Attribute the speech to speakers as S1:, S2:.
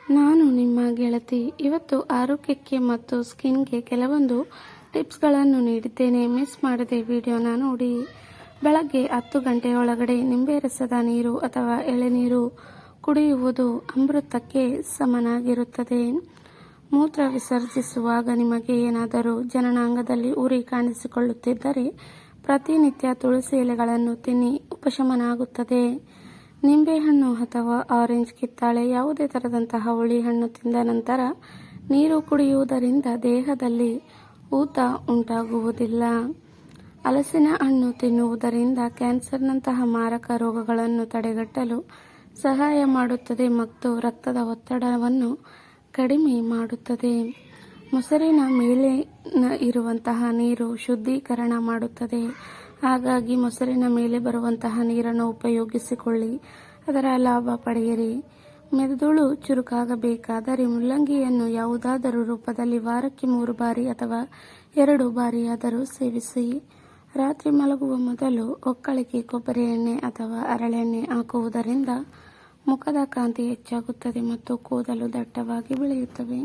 S1: ನಾನು ನಿಮ್ಮ ಗೆಳತಿ. ಇವತ್ತು ಆರೋಗ್ಯಕ್ಕೆ ಮತ್ತು ಸ್ಕಿನ್ಗೆ ಕೆಲವೊಂದು ಟಿಪ್ಸ್ಗಳನ್ನು ನೀಡಿದ್ದೇನೆ. ಮಿಸ್ ಮಾಡದೆ ವಿಡಿಯೋನ ನೋಡಿ. ಬೆಳಗ್ಗೆ 10 ಗಂಟೆಯೊಳಗಡೆ ನಿಂಬೆ ರಸದ ನೀರು ಅಥವಾ ಎಳೆನೀರು ಕುಡಿಯುವುದು ಅಮೃತಕ್ಕೆ ಸಮನಾಗಿರುತ್ತದೆ. ಮೂತ್ರ ವಿಸರ್ಜಿಸುವಾಗ ನಿಮಗೆ ಏನಾದರೂ ಜನನಾಂಗದಲ್ಲಿ ಉರಿ ಕಾಣಿಸಿಕೊಳ್ಳುತ್ತಿದ್ದರೆ ಪ್ರತಿನಿತ್ಯ ತುಳಸಿ ಎಲೆಗಳನ್ನು ತಿನ್ನಿ, ಉಪಶಮನ ಆಗುತ್ತದೆ. ನಿಂಬೆಹಣ್ಣು ಅಥವಾ ಆರೆಂಜ್, ಕಿತ್ತಳೆ, ಯಾವುದೇ ತರದಂತಹ ಹುಳಿ ಹಣ್ಣು ತಿಂದ ನಂತರ ನೀರು ಕುಡಿಯುವುದರಿಂದ ದೇಹದಲ್ಲಿ ಊತ ಉಂಟಾಗುವುದಿಲ್ಲ. ಹಲಸಿನ ಹಣ್ಣು ತಿನ್ನುವುದರಿಂದ ಕ್ಯಾನ್ಸರ್ನಂತಹ ಮಾರಕ ರೋಗಗಳನ್ನು ತಡೆಗಟ್ಟಲು ಸಹಾಯ ಮಾಡುತ್ತದೆ ಮತ್ತು ರಕ್ತದ ಒತ್ತಡವನ್ನು ಕಡಿಮೆ ಮಾಡುತ್ತದೆ. ಮೊಸರಿನ ಮೇಲೆ ಇರುವಂತಹ ನೀರು ಶುದ್ಧೀಕರಣ ಮಾಡುತ್ತದೆ. ಹಾಗಾಗಿ ಮೊಸರಿನ ಮೇಲೆ ಬರುವಂತಹ ನೀರನ್ನು ಉಪಯೋಗಿಸಿಕೊಳ್ಳಿ, ಅದರ ಲಾಭ ಪಡೆಯಿರಿ. ಮೆದುಳು ಚುರುಕಾಗಬೇಕಾದರೆ ಮುಲ್ಲಂಗಿಯನ್ನು ಯಾವುದಾದರೂ ರೂಪದಲ್ಲಿ ವಾರಕ್ಕೆ 3 ಬಾರಿ ಅಥವಾ 2 ಬಾರಿಯಾದರೂ ಸೇವಿಸಿ. ರಾತ್ರಿ ಮಲಗುವ ಮೊದಲು ಒಕ್ಕಳಿಗೆ ಕೊಬ್ಬರಿ ಎಣ್ಣೆ ಅಥವಾ ಹರಳೆಣ್ಣೆ ಹಾಕುವುದರಿಂದ ಮುಖದ ಕಾಂತಿ ಹೆಚ್ಚಾಗುತ್ತದೆ ಮತ್ತು ಕೂದಲು ದಟ್ಟವಾಗಿ ಬೆಳೆಯುತ್ತವೆ.